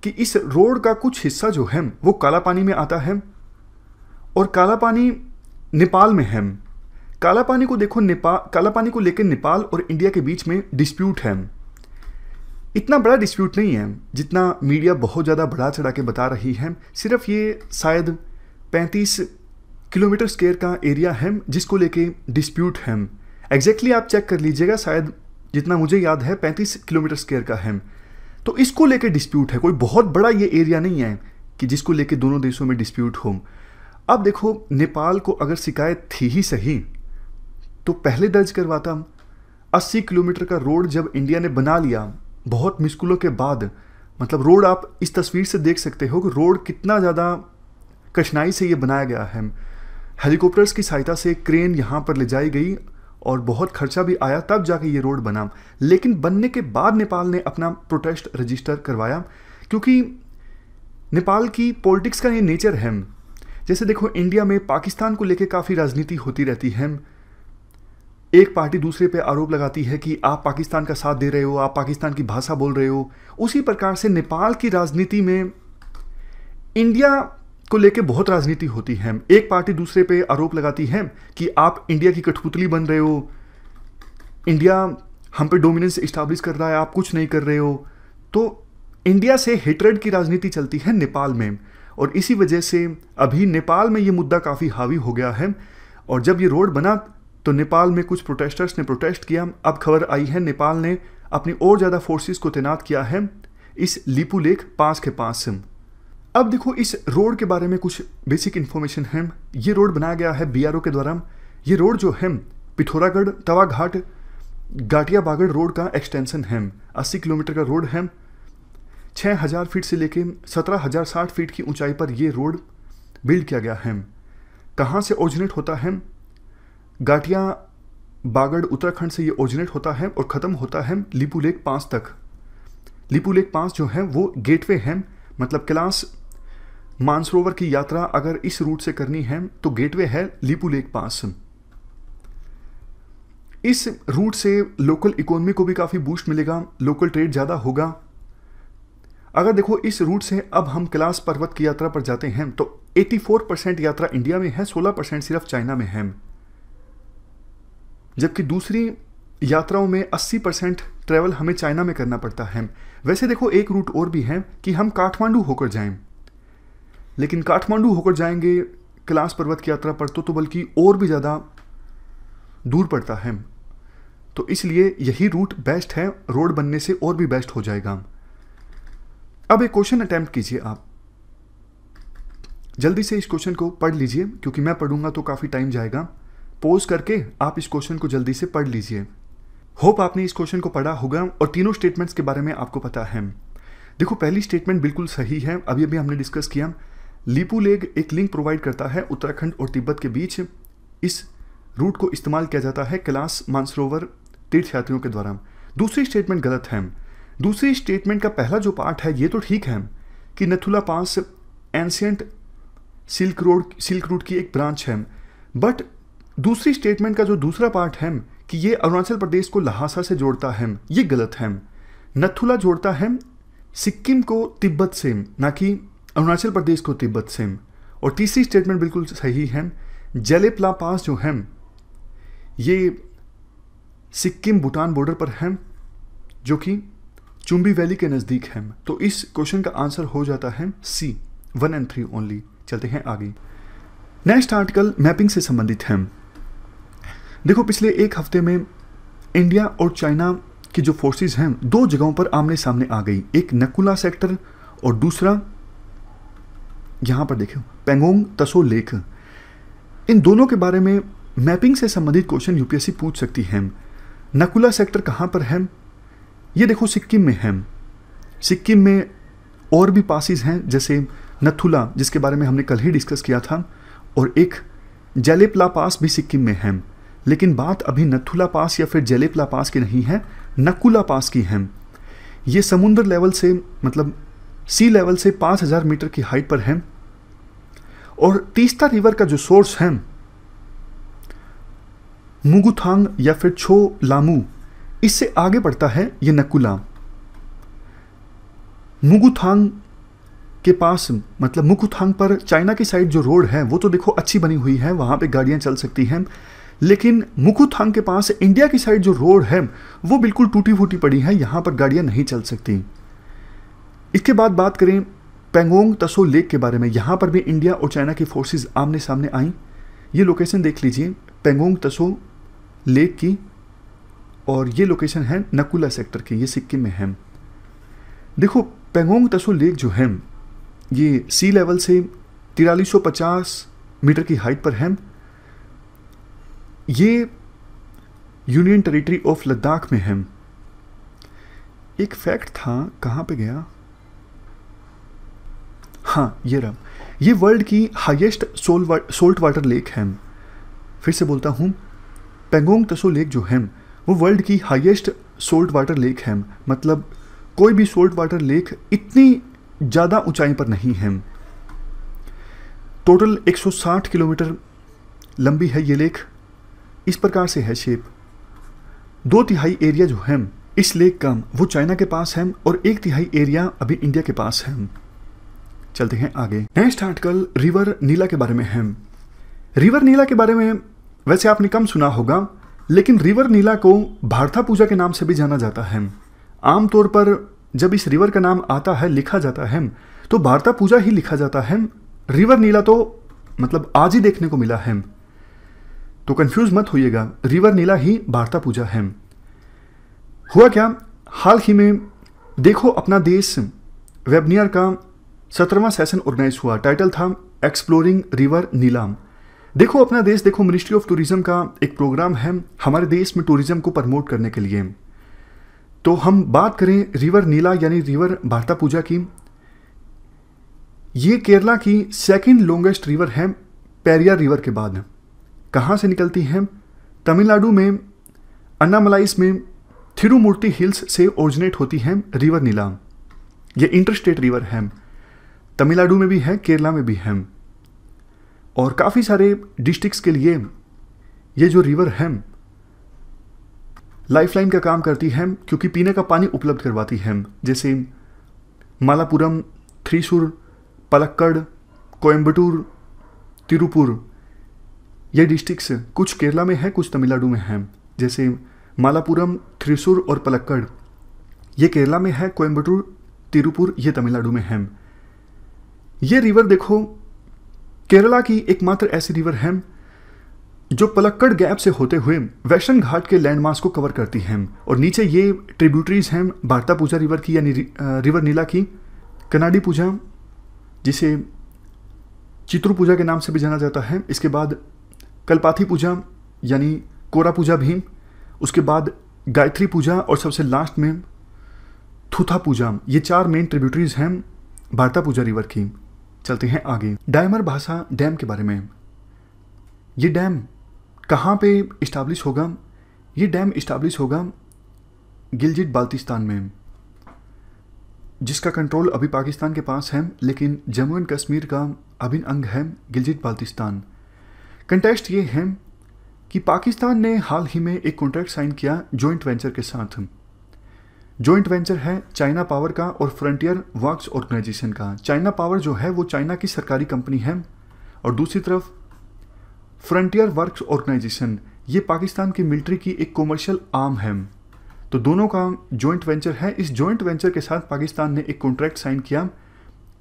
कि इस रोड का कुछ हिस्सा जो है वो काला पानी में आता है और काला पानी नेपाल में है। काला पानी को देखो, काला पानी को लेकर नेपाल और इंडिया के बीच में डिस्प्यूट है। इतना बड़ा डिस्प्यूट नहीं है जितना मीडिया बहुत ज़्यादा बढ़ा चढ़ा के बता रही है। सिर्फ ये शायद 35 किलोमीटर स्क्वायर का एरिया है जिसको लेके डिस्प्यूट है। एग्जैक्टली आप चेक कर लीजिएगा, शायद जितना मुझे याद है 35 किलोमीटर स्क्वायर का है। तो इसको लेके डिस्प्यूट है, कोई बहुत बड़ा ये एरिया नहीं है कि जिसको लेके दोनों देशों में डिस्प्यूट हो। अब देखो, नेपाल को अगर शिकायत थी ही सही तो पहले दर्ज करवाता। 80 किलोमीटर का रोड जब इंडिया ने बना लिया बहुत मुश्किलों के बाद, मतलब रोड आप इस तस्वीर से देख सकते हो कि रोड कितना ज़्यादा कठिनाई से ये बनाया गया है। हेलीकॉप्टर्स की सहायता से क्रेन यहाँ पर ले जाई गई और बहुत खर्चा भी आया, तब जाके ये रोड बना। लेकिन बनने के बाद नेपाल ने अपना प्रोटेस्ट रजिस्टर करवाया, क्योंकि नेपाल की पॉलिटिक्स का ये नेचर है। जैसे देखो, इंडिया में पाकिस्तान को लेकर काफ़ी राजनीति होती रहती है। एक पार्टी दूसरे पे आरोप लगाती है कि आप पाकिस्तान का साथ दे रहे हो, आप पाकिस्तान की भाषा बोल रहे हो। उसी प्रकार से नेपाल की राजनीति में इंडिया को लेके बहुत राजनीति होती है। एक पार्टी दूसरे पे आरोप लगाती है कि आप इंडिया की कठपुतली बन रहे हो, इंडिया हम पे डोमिनेंस इस्टेब्लिश कर रहा है, आप कुछ नहीं कर रहे हो। तो इंडिया से हेट्रेड की राजनीति चलती है नेपाल में, और इसी वजह से अभी नेपाल में ये मुद्दा काफ़ी हावी हो गया है। और जब ये रोड बना तो नेपाल में कुछ प्रोटेस्टर्स ने प्रोटेस्ट किया। अब खबर आई है नेपाल ने अपनी और ज़्यादा फोर्सेस को तैनात किया है इस लिपू लेक पास के पास। अब देखो, इस रोड के बारे में कुछ बेसिक इन्फॉर्मेशन है। ये रोड बनाया गया है BRO के द्वारा। ये रोड जो है पिथौरागढ़ तवाघाट गाटिया बागड़ रोड का एक्सटेंशन है। 80 किलोमीटर का रोड है। 6000 फीट से लेके 17060 फीट की ऊंचाई पर यह रोड बिल्ड किया गया है। कहाँ से ओरिजिनेट होता है? गाटिया बागड़ उत्तराखंड से ये ओरिजिनेट होता है और ख़त्म होता है लिपू लेक पास तक। लिपू लेक पास जो है वो गेटवे है, मतलब कैलाश मानसरोवर की यात्रा अगर इस रूट से करनी है तो गेटवे है लिपू लेक पास। इस रूट से लोकल इकोनॉमी को भी काफ़ी बूस्ट मिलेगा, लोकल ट्रेड ज़्यादा होगा। अगर देखो, इस रूट से अब हम कैलाश पर्वत की यात्रा पर जाते हैं तो 84% यात्रा इंडिया में है, 16% सिर्फ चाइना में है, जबकि दूसरी यात्राओं में 80% ट्रैवल हमें चाइना में करना पड़ता है। वैसे देखो, एक रूट और भी है कि हम काठमांडू होकर जाएं, लेकिन काठमांडू होकर जाएंगे कैलाश पर्वत की यात्रा पर तो बल्कि और भी ज़्यादा दूर पड़ता है। तो इसलिए यही रूट बेस्ट है, रोड बनने से और भी बेस्ट हो जाएगा। अब एक क्वेश्चन अटेम्प्ट कीजिए, आप जल्दी से इस क्वेश्चन को पढ़ लीजिए, क्योंकि मैं पढ़ूंगा तो काफ़ी टाइम जाएगा। पॉज करके आप इस क्वेश्चन को जल्दी से पढ़ लीजिए। होप आपने इस क्वेश्चन को पढ़ा होगा और तीनों स्टेटमेंट्स के बारे में आपको पता है। देखो, पहली स्टेटमेंट बिल्कुल सही है, अभी अभी हमने डिस्कस किया। लिपू लेक एक लिंक प्रोवाइड करता है उत्तराखंड और तिब्बत के बीच। इस रूट को इस्तेमाल किया जाता है कैलाश मानसरोवर तीर्थयात्रियों के द्वारा। दूसरी स्टेटमेंट गलत है। दूसरी स्टेटमेंट का पहला जो पार्ट है ये तो ठीक है कि नथुला पास एंशियंट सिल्क रूट की एक ब्रांच है, बट दूसरी स्टेटमेंट का जो दूसरा पार्ट है कि ये अरुणाचल प्रदेश को लहासा से जोड़ता है, ये गलत है। नथुला जोड़ता है सिक्किम को तिब्बत से, ना कि अरुणाचल प्रदेश को तिब्बत से। और तीसरी स्टेटमेंट बिल्कुल सही है, जेलेपला पास जो है ये सिक्किम भूटान बॉर्डर पर है, जो कि चुम्बी वैली के नज़दीक है। तो इस क्वेश्चन का आंसर हो जाता है C, 1 और 3 ओनली। चलते हैं आगे। नेक्स्ट आर्टिकल मैपिंग से संबंधित है। देखो, पिछले एक हफ्ते में इंडिया और चाइना की जो फोर्सेस हैं दो जगहों पर आमने सामने आ गई, एक नकुला सेक्टर और दूसरा यहाँ पर देखो पेंगोंग तसो लेक। इन दोनों के बारे में मैपिंग से संबंधित क्वेश्चन यूपीएससी पूछ सकती है। नकुला सेक्टर कहाँ पर है? ये देखो सिक्किम में है। सिक्किम में और भी पासिस हैं, जैसे नथुला जिसके बारे में हमने कल ही डिस्कस किया था, और एक जेलेपला पास भी सिक्किम में है। लेकिन बात अभी नथुला पास या फिर जेलेपला पास की नहीं है, नकुला पास की है। ये समुद्र लेवल से, मतलब सी लेवल से 5000 मीटर की हाइट पर है। और तीस्ता रिवर का जो सोर्स है मुगुथांग या फिर छो लामू, इससे आगे बढ़ता है ये नकुला। मुगुथांग के पास, मतलब मुगुथांग पर चाइना की साइड जो रोड है वो तो देखो अच्छी बनी हुई है, वहाँ पे गाड़ियाँ चल सकती हैं, लेकिन मुगुथांग के पास इंडिया की साइड जो रोड है वो बिल्कुल टूटी फूटी पड़ी है, यहाँ पर गाड़ियाँ नहीं चल सकती। इसके बाद बात करें पेंगोंग तसो लेक के बारे में, यहाँ पर भी इंडिया और चाइना की फोर्सेस आमने सामने आई। ये लोकेशन देख लीजिए पेंगोंग तसो लेक की, और ये लोकेशन है नकुला सेक्टर की, ये सिक्किम में है। देखो पेंगोंग तसो लेक जो है ये सी लेवल से 4350 मीटर की हाइट पर है। ये यूनियन टेरिटरी ऑफ लद्दाख में है। एक फैक्ट था, कहाँ पे गया, हाँ ये रहा, ये वर्ल्ड की हाईएस्ट सोल्ट वाटर लेक है। फिर से बोलता हूँ, पेंगोंग तसो लेक जो है वो वर्ल्ड की हाईएस्ट सोल्ट वाटर लेक है, मतलब कोई भी सोल्ट वाटर लेक इतनी ज़्यादा ऊंचाई पर नहीं है। टोटल 160 किलोमीटर लंबी है ये लेक। इस प्रकार से है शेप। 2/3 एरिया जो है इस लेक का वो चाइना के पास है और 1/3 एरिया अभी इंडिया के पास है। चलते हैं आगे। नेक्स्ट आर्टिकल रिवर नीला के बारे में है। रिवर नीला के बारे में वैसे आपने कम सुना होगा, लेकिन रिवर नीला को भारता पूजा के नाम से भी जाना जाता है। आमतौर पर जब इस रिवर का नाम आता है, लिखा जाता है, तो भारता पूजा ही लिखा जाता है। रिवर नीला तो मतलब आज ही देखने को मिला है, तो कंफ्यूज मत होइएगा, रिवर नीला ही भारता पूजा है। हुआ क्या, हाल ही में देखो अपना देश वेबिनार का 17वां सेशन ऑर्गेनाइज हुआ। टाइटल था एक्सप्लोरिंग रिवर नीला। देखो अपना देश, देखो मिनिस्ट्री ऑफ टूरिज्म का एक प्रोग्राम है हमारे देश में टूरिज्म को प्रमोट करने के लिए। तो हम बात करें रिवर नीला यानी रिवर भारता पूजा की। ये केरला की सेकंड लॉन्गेस्ट रिवर है पेरियार रिवर के बाद। कहाँ से निकलती है? तमिलनाडु में अन्नामलाइस में थिरुमूर्ति हिल्स से ओरिजिनेट होती है रिवर नीला। ये इंटरस्टेट रिवर है, तमिलनाडु में भी है, केरला में भी है, और काफ़ी सारे डिस्ट्रिक्ट्स के लिए ये जो रिवर है लाइफलाइन का काम करती है, क्योंकि पीने का पानी उपलब्ध करवाती है। जैसे मालापुरम, थ्रीसुर, पलक्कड़, कोयम्बटूर, तिरुपुर, ये डिस्ट्रिक्ट्स कुछ केरला में है, कुछ तमिलनाडु में है। जैसे मालापुरम, थ्रीसुर और पलक्कड़ ये केरला में है, कोयम्बटूर, तिरुपुर ये तमिलनाडु में है। ये रिवर देखो केरला की एकमात्र ऐसी रिवर है जो पलक्कड़ गैप से होते हुए वेस्टर्न घाट के लैंडमार्क्स को कवर करती हैं, और नीचे ये ट्रिब्यूटरीज हैं भारता पूजा रिवर की यानी रिवर नीला की। कनाडी पूजा जिसे चित्रु पूजा के नाम से भी जाना जाता है, इसके बाद कलपाथी पूजा यानी कोरा पूजा भी, उसके बाद गायत्री पूजा, और सबसे लास्ट में थुथा पूजा। ये 4 मेन ट्रिब्यूटरीज हैं भारता पूजा रिवर की। चलते हैं आगे। डायमर भाषा डैम के बारे में। ये डैम कहाँ पे इस्टाब्लिश होगा? ये डैम इस्टाब्लिश होगा गिलजिट बाल्टिस्तान में, जिसका कंट्रोल अभी पाकिस्तान के पास है, लेकिन जम्मू एंड कश्मीर का अभिन्न अंग है गिलजिट बाल्टिस्तान। कंटेक्स्ट ये है कि पाकिस्तान ने हाल ही में एक कॉन्ट्रैक्ट साइन किया जॉइंट वेंचर के साथ। जॉइंट वेंचर है चाइना पावर का और फ्रंटियर वर्क्स ऑर्गेनाइजेशन का। चाइना पावर जो है वो चाइना की सरकारी कंपनी है, और दूसरी तरफ फ्रंटियर वर्क्स ऑर्गेनाइजेशन ये पाकिस्तान की मिलिट्री की एक कॉमर्शियल आर्म है। तो दोनों का जॉइंट वेंचर है। इस जॉइंट वेंचर के साथ पाकिस्तान ने एक कॉन्ट्रैक्ट साइन किया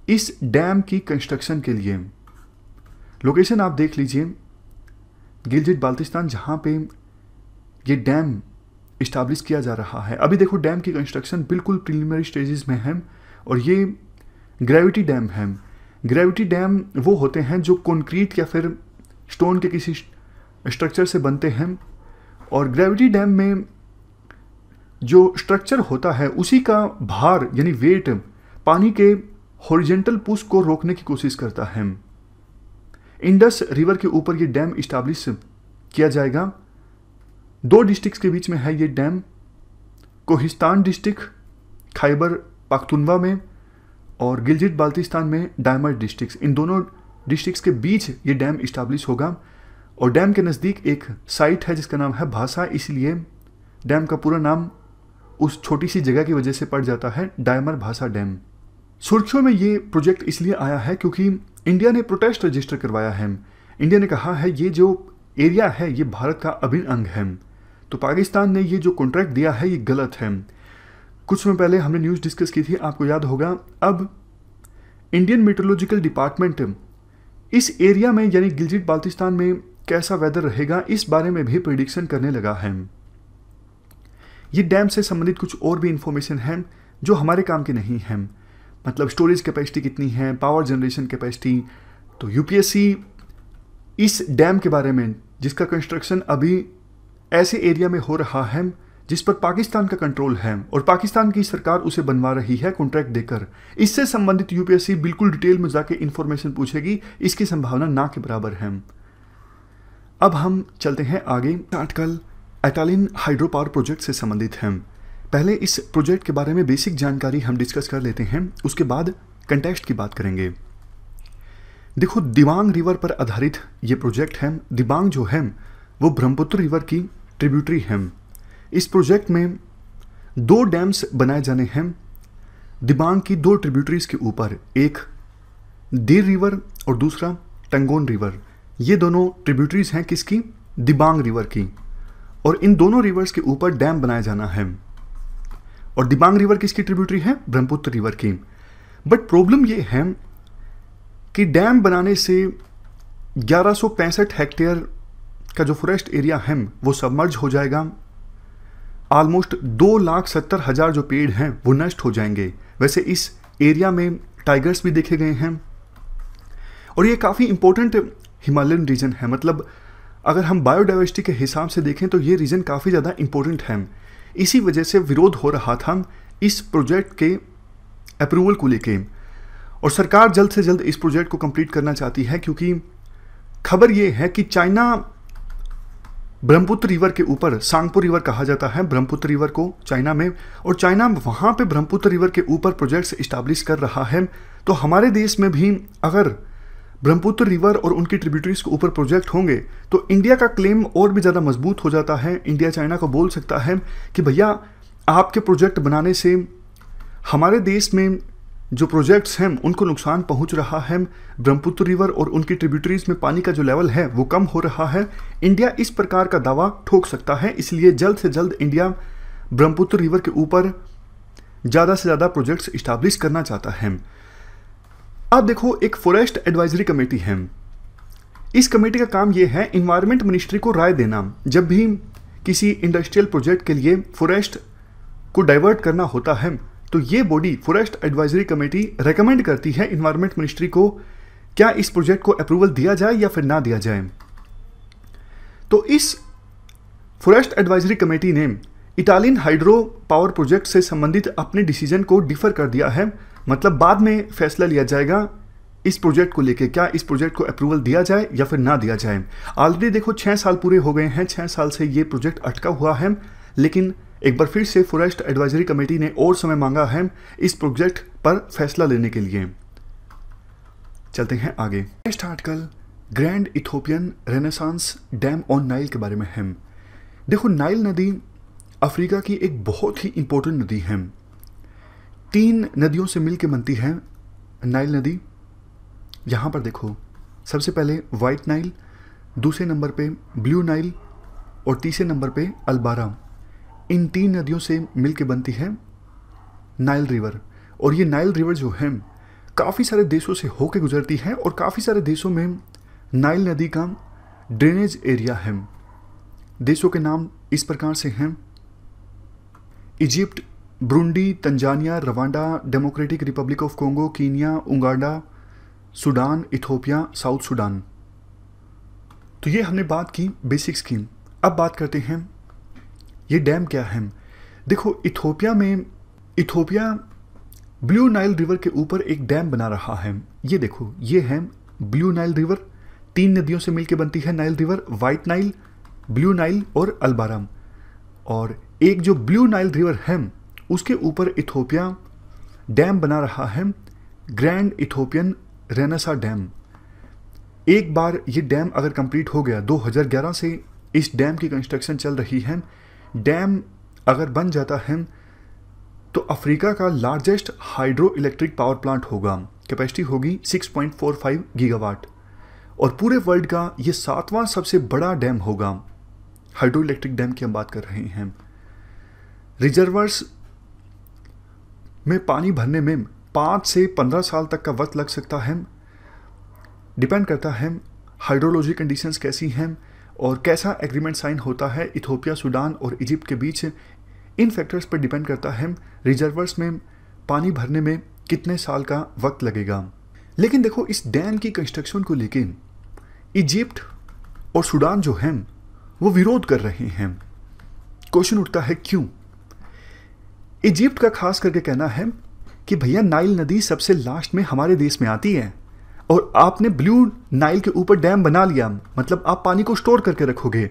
इस डैम की कंस्ट्रक्शन के लिए। लोकेशन आप देख लीजिए, गिलजिट बाल्टिस्तान, जहाँ पे ये डैम इस्टाब्लिश किया जा रहा है। अभी देखो डैम की कंस्ट्रक्शन बिल्कुल प्रीलिमिनरी स्टेजेस में है, और ये ग्रेविटी डैम है। ग्रेविटी डैम वो होते हैं जो कंक्रीट या फिर स्टोन के किसी स्ट्रक्चर से बनते हैं, और ग्रेविटी डैम में जो स्ट्रक्चर होता है उसी का भार यानी वेट पानी के हॉरिजेंटल पुश को रोकने की कोशिश करता है। इंडस रिवर के ऊपर ये डैम इस्टाब्लिश किया जाएगा। 2 डिस्ट्रिक्ट्स के बीच में है ये डैम, कोहिस्तान डिस्ट्रिक्ट खैबर पख्तूनवा में और गिलजिट बाल्टिस्तान में डायमर डिस्ट्रिक्ट। इन दोनों डिस्ट्रिक्ट्स के बीच ये डैम इस्टाब्लिश होगा, और डैम के नज़दीक एक साइट है जिसका नाम है भाषा, इसलिए डैम का पूरा नाम उस छोटी सी जगह की वजह से पड़ जाता है डायमर भासा डैम। सुर्खियों में ये प्रोजेक्ट इसलिए आया है क्योंकि इंडिया ने प्रोटेस्ट रजिस्टर करवाया है। इंडिया ने कहा है ये जो एरिया है ये भारत का अभिन्न अंग है, तो पाकिस्तान ने ये जो कॉन्ट्रैक्ट दिया है ये गलत है। कुछ समय पहले हमने न्यूज़ डिस्कस की थी, आपको याद होगा। अब इंडियन मेट्रोलॉजिकल डिपार्टमेंट इस एरिया में यानी गिलगित बाल्टिस्तान में कैसा वेदर रहेगा इस बारे में भी प्रेडिक्शन करने लगा है। ये डैम से संबंधित कुछ और भी इंफॉर्मेशन है जो हमारे काम की नहीं है, मतलब स्टोरेज कैपेसिटी कितनी है, पावर जनरेशन कैपेसिटी। तो यूपीएससी इस डैम के बारे में, जिसका कंस्ट्रक्शन अभी ऐसे एरिया में हो रहा है जिस पर पाकिस्तान का कंट्रोल है और पाकिस्तान की सरकार उसे बनवा रही है कॉन्ट्रैक्ट देकर, इससे संबंधित यूपीएससी बिल्कुल डिटेल में जाके इंफॉर्मेशन पूछेगी। इसकी संभावना ना के बराबर है। अब हम चलते हैं आगे। आर्टिकल एटालिन हाइड्रो पावर प्रोजेक्ट से संबंधित है। पहले इस प्रोजेक्ट के बारे में बेसिक जानकारी हम डिस्कस कर लेते हैं, उसके बाद कंटेक्स्ट की बात करेंगे। देखो, दिबांग रिवर पर आधारित ये प्रोजेक्ट है। दिबांग जो है वो ब्रह्मपुत्र रिवर की ट्रिब्यूटरी है। इस प्रोजेक्ट में 2 डैम्स बनाए जाने हैं दिबांग की 2 ट्रिब्यूटरीज के ऊपर, एक दीर रिवर और दूसरा टंगोन रिवर। ये दोनों ट्रिब्यूटरीज हैं किसकी? दिबांग रिवर की। और इन दोनों रिवर्स के ऊपर डैम बनाया जाना है। और दिबांग रिवर किसकी ट्रिब्यूटरी है? ब्रह्मपुत्र रिवर की। बट प्रॉब्लम ये है कि डैम बनाने से 1165 हेक्टेयर का जो फॉरेस्ट एरिया है वो सबमर्ज हो जाएगा। ऑलमोस्ट 2,70,000 जो पेड़ हैं वो नष्ट हो जाएंगे। वैसे इस एरिया में टाइगर्स भी देखे गए हैं और ये काफ़ी इंपॉर्टेंट हिमालयन रीजन है। मतलब अगर हम बायोडाइवर्सिटी के हिसाब से देखें तो ये रीजन काफ़ी ज़्यादा इंपॉर्टेंट है। इसी वजह से विरोध हो रहा था इस प्रोजेक्ट के अप्रूवल को लेके और सरकार जल्द से जल्द इस प्रोजेक्ट को कंप्लीट करना चाहती है, क्योंकि खबर ये है कि चाइना ब्रह्मपुत्र रिवर के ऊपर, सांगपो रिवर कहा जाता है ब्रह्मपुत्र रिवर को चाइना में, और चाइना वहाँ पे ब्रह्मपुत्र रिवर के ऊपर प्रोजेक्ट्स इस्टेब्लिश कर रहा है। तो हमारे देश में भी अगर ब्रह्मपुत्र रिवर और उनकी ट्रिब्यूटरीज के ऊपर प्रोजेक्ट होंगे तो इंडिया का क्लेम और भी ज़्यादा मजबूत हो जाता है। इंडिया चाइना को बोल सकता है कि भैया आपके प्रोजेक्ट बनाने से हमारे देश में जो प्रोजेक्ट्स हैं उनको नुकसान पहुंच रहा है। ब्रह्मपुत्र रिवर और उनकी ट्रिब्यूटरीज में पानी का जो लेवल है वो कम हो रहा है। इंडिया इस प्रकार का दावा ठोक सकता है, इसलिए जल्द से जल्द इंडिया ब्रह्मपुत्र रिवर के ऊपर ज़्यादा से ज़्यादा प्रोजेक्ट्स इस्टेब्लिश करना चाहता है। अब देखो, एक फॉरेस्ट एडवाइजरी कमेटी है। इस कमेटी का काम यह है इन्वायरमेंट मिनिस्ट्री को राय देना। जब भी किसी इंडस्ट्रियल प्रोजेक्ट के लिए फॉरेस्ट को डाइवर्ट करना होता है तो ये body forest advisory committee recommend करती है इन्वायरमेंट मिनिस्ट्री को क्या इस प्रोजेक्ट को अप्रूवल दिया जाए या फिर ना दिया जाए। तो इस फॉरेस्ट एडवाइजरी कमेटी ने इटालियन हाइड्रो पावर प्रोजेक्ट से संबंधित अपने डिसीजन को डिफर कर दिया है। मतलब बाद में फैसला लिया जाएगा इस प्रोजेक्ट को लेके, क्या इस प्रोजेक्ट को अप्रूवल दिया जाए या फिर ना दिया जाए। ऑलरेडी देखो 6 साल पूरे हो गए हैं, 6 साल से ये प्रोजेक्ट अटका हुआ है, लेकिन एक बार फिर से फॉरेस्ट एडवाइजरी कमेटी ने और समय मांगा है इस प्रोजेक्ट पर फैसला लेने के लिए। चलते हैं आगे। Next article grand Ethiopian renaissance dam on Nile के बारे में है। देखो, नाइल नदी अफ्रीका की एक बहुत ही इंपॉर्टेंट नदी है। 3 नदियों से मिलकर बनती है नाइल नदी। यहाँ पर देखो, सबसे पहले वाइट नाइल, दूसरे नंबर पे ब्लू नाइल और तीसरे नंबर पे अल्बारा। इन 3 नदियों से मिलकर बनती है नाइल रिवर। और ये नाइल रिवर जो है काफ़ी सारे देशों से होकर गुजरती है और काफ़ी सारे देशों में नाइल नदी का ड्रेनेज एरिया है। देशों के नाम इस प्रकार से हैं: Egypt, Burundi, Tanzania, Rwanda, Democratic Republic of Congo, Kenya, Uganda, Sudan, Ethiopia, South Sudan. तो ये हमने बात की बेसिक्स की। अब बात करते हैं ये डैम क्या है। देखो, इथोपिया ब्लू नाइल रिवर के ऊपर एक डैम बना रहा है। ये देखो, ये है ब्लू नाइल रिवर। 3 नदियों से मिलकर बनती है Nile river, white Nile, blue Nile और अल्बारा। और एक जो ब्लू नाइल रिवर है उसके ऊपर इथोपिया डैम बना रहा है, ग्रैंड इथोपियन रेनेसा डैम। एक बार ये डैम अगर कंप्लीट हो गया, 2011 से इस डैम की कंस्ट्रक्शन चल रही है। डैम अगर बन जाता है तो अफ्रीका का largest hydro electric power plant होगा। कैपेसिटी होगी 6.45 गीगावाट और पूरे वर्ल्ड का ये 7वां सबसे बड़ा डैम होगा। हाइड्रो इलेक्ट्रिक डैम की हम बात कर रहे हैं। रिजर्वर्स में पानी भरने में 5 से 15 साल तक का वक्त लग सकता है। डिपेंड करता है हाइड्रोलॉजी कंडीशंस कैसी हैं और कैसा एग्रीमेंट साइन होता है इथियोपिया, सूडान और इजिप्ट के बीच। इन फैक्टर्स पर डिपेंड करता है रिजर्वर्स में पानी भरने में कितने साल का वक्त लगेगा। लेकिन देखो, इस डैम की कंस्ट्रक्शन को लेके इजिप्ट और सूडान जो हैं वो विरोध कर रहे हैं। क्वेश्चन उठता है क्यों? इजिप्ट का खास करके कहना है कि भैया नाइल नदी सबसे लास्ट में हमारे देश में आती है और आपने ब्लू नाइल के ऊपर डैम बना लिया, मतलब आप पानी को स्टोर करके रखोगे,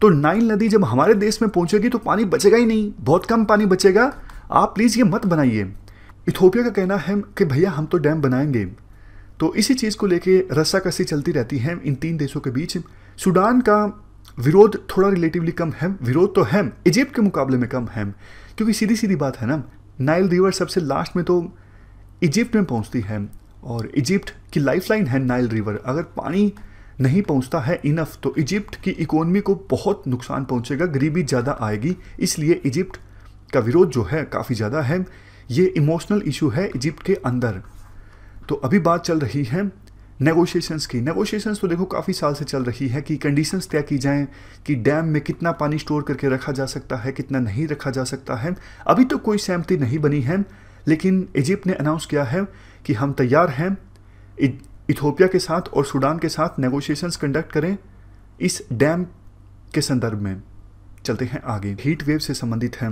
तो नाइल नदी जब हमारे देश में पहुंचेगी तो पानी बचेगा ही नहीं, बहुत कम पानी बचेगा, आप प्लीज़ ये मत बनाइए। इथियोपिया का कहना है कि भैया हम तो डैम बनाएंगे। तो इसी चीज़ को लेके रस्साकसी चलती रहती है इन तीन देशों के बीच। सूडान का विरोध थोड़ा रिलेटिवली कम है, विरोध तो है, इजिप्ट के मुकाबले में कम है, क्योंकि सीधी सीधी बात है ना, नाइल रिवर सबसे लास्ट में तो इजिप्ट में पहुंचती है और इजिप्ट की लाइफलाइन है नाइल रिवर। अगर पानी नहीं पहुंचता है इनफ तो इजिप्ट की इकोनॉमी को बहुत नुकसान पहुंचेगा, गरीबी ज़्यादा आएगी। इसलिए इजिप्ट का विरोध जो है काफ़ी ज़्यादा है। ये इमोशनल इशू है इजिप्ट के अंदर। तो अभी बात चल रही है नेगोशिएशंस की। नेगोशिएशंस तो देखो काफ़ी साल से चल रही है कि कंडीशंस तय की जाएं कि डैम में कितना पानी स्टोर करके रखा जा सकता है, कितना नहीं रखा जा सकता है। अभी तो कोई सहमति नहीं बनी है, लेकिन इजिप्ट ने अनाउंस किया है कि हम तैयार हैं इथियोपिया के साथ और सूडान के साथ नेगोशिएशंस कंडक्ट करें इस डैम के संदर्भ में। चलते हैं आगे। हीट वेव से संबंधित है।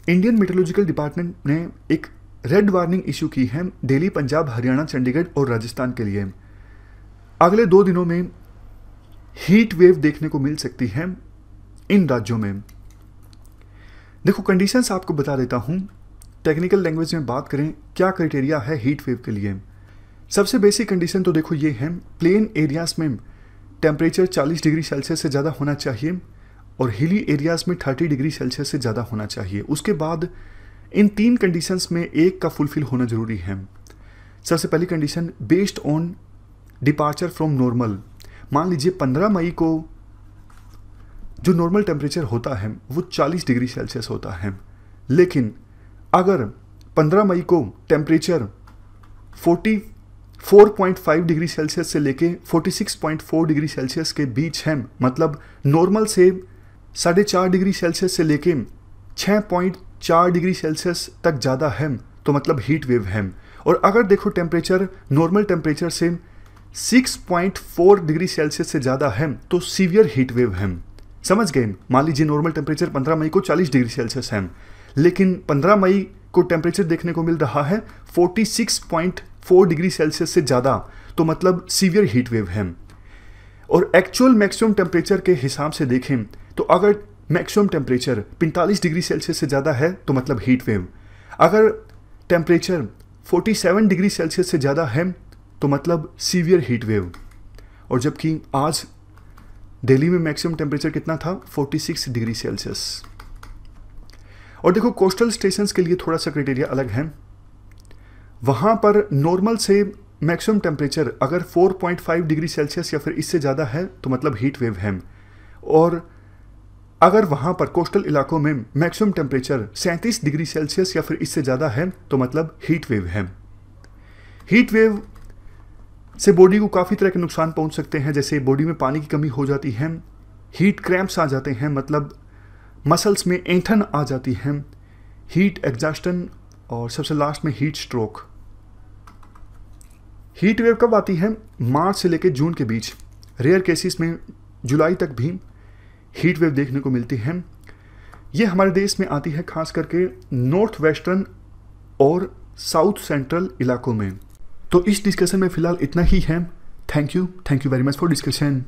इंडियन मेट्रोलॉजिकल डिपार्टमेंट ने एक रेड वार्निंग इशू की है दिल्ली, पंजाब, हरियाणा, चंडीगढ़ और राजस्थान के लिए। अगले 2 दिनों में हीट वेव देखने को मिल सकती है इन राज्यों में। देखो, कंडीशंस आपको बता देता हूं, टेक्निकल लैंग्वेज में बात करें क्या क्राइटेरिया है हीट वेव के लिए। सबसे बेसिक कंडीशन तो देखो ये है, प्लेन एरियाज में टेम्परेचर 40 डिग्री सेल्सियस से ज़्यादा होना चाहिए और हिली एरियाज में 30 डिग्री सेल्सियस से ज़्यादा होना चाहिए। उसके बाद इन 3 कंडीशंस में एक का फुलफिल होना ज़रूरी है। सबसे पहली condition, based on departure from normal. मान लीजिए 15 मई को जो नॉर्मल टेम्परेचर होता है वो 40 डिग्री सेल्सियस होता है, लेकिन अगर 15 मई को टेम्परेचर 44.5 डिग्री सेल्सियस से लेके 46.4 डिग्री सेल्सियस के बीच है, मतलब नॉर्मल से 4.5 डिग्री सेल्सियस से लेके 6.4 डिग्री सेल्सियस तक ज़्यादा है, तो मतलब हीट वेव है। और अगर देखो टेम्परेचर नॉर्मल टेम्परेचर से 6.4 डिग्री सेल्सियस से ज़्यादा है तो सीवियर हीट वेव है। समझ गए? मान लीजिए नॉर्मल टेम्परेचर 15 मई को 40 डिग्री सेल्सियस है, लेकिन 15 मई को टेम्परेचर देखने को मिल रहा है 46.4 डिग्री सेल्सियस से ज़्यादा, तो मतलब सीवियर हीट वेव है। और एक्चुअल मैक्सिमम टेम्परेचर के हिसाब से देखें तो अगर मैक्सिमम टेम्परेचर 45 डिग्री सेल्सियस से ज़्यादा है तो मतलब हीट वेव, अगर टेम्परेचर 47 डिग्री सेल्सियस से ज़्यादा है तो मतलब सीवियर हीट वेव। और जबकि आज दिल्ली में मैक्सिमम टेम्परेचर कितना था? 46 डिग्री सेल्सियस। और देखो, कोस्टल स्टेशंस के लिए थोड़ा सा क्राइटेरिया अलग है। वहाँ पर नॉर्मल से मैक्सिमम टेम्परेचर अगर 4.5 डिग्री सेल्सियस या फिर इससे ज़्यादा है तो मतलब हीट वेव है। और अगर वहाँ पर कोस्टल इलाकों में मैक्सिमम टेम्परेचर 37 डिग्री सेल्सियस या फिर इससे ज़्यादा है तो मतलब हीट वेव है। हीट वेव से बॉडी को काफ़ी तरह के नुकसान पहुँच सकते हैं, जैसे बॉडी में पानी की कमी हो जाती है, हीट क्रैम्प्स आ जाते हैं, मतलब मसल्स में ऐंठन आ जाती है, हीट एग्जॉस्टन और सबसे लास्ट में हीट स्ट्रोक। हीट वेव कब आती है? मार्च से लेकर जून के बीच। रेयर केसेस में जुलाई तक भी हीट वेव देखने को मिलती है। ये हमारे देश में आती है खास करके नॉर्थ वेस्टर्न और साउथ सेंट्रल इलाकों में। तो इस डिस्कशन में फ़िलहाल इतना ही है। Thank you very much for discussion.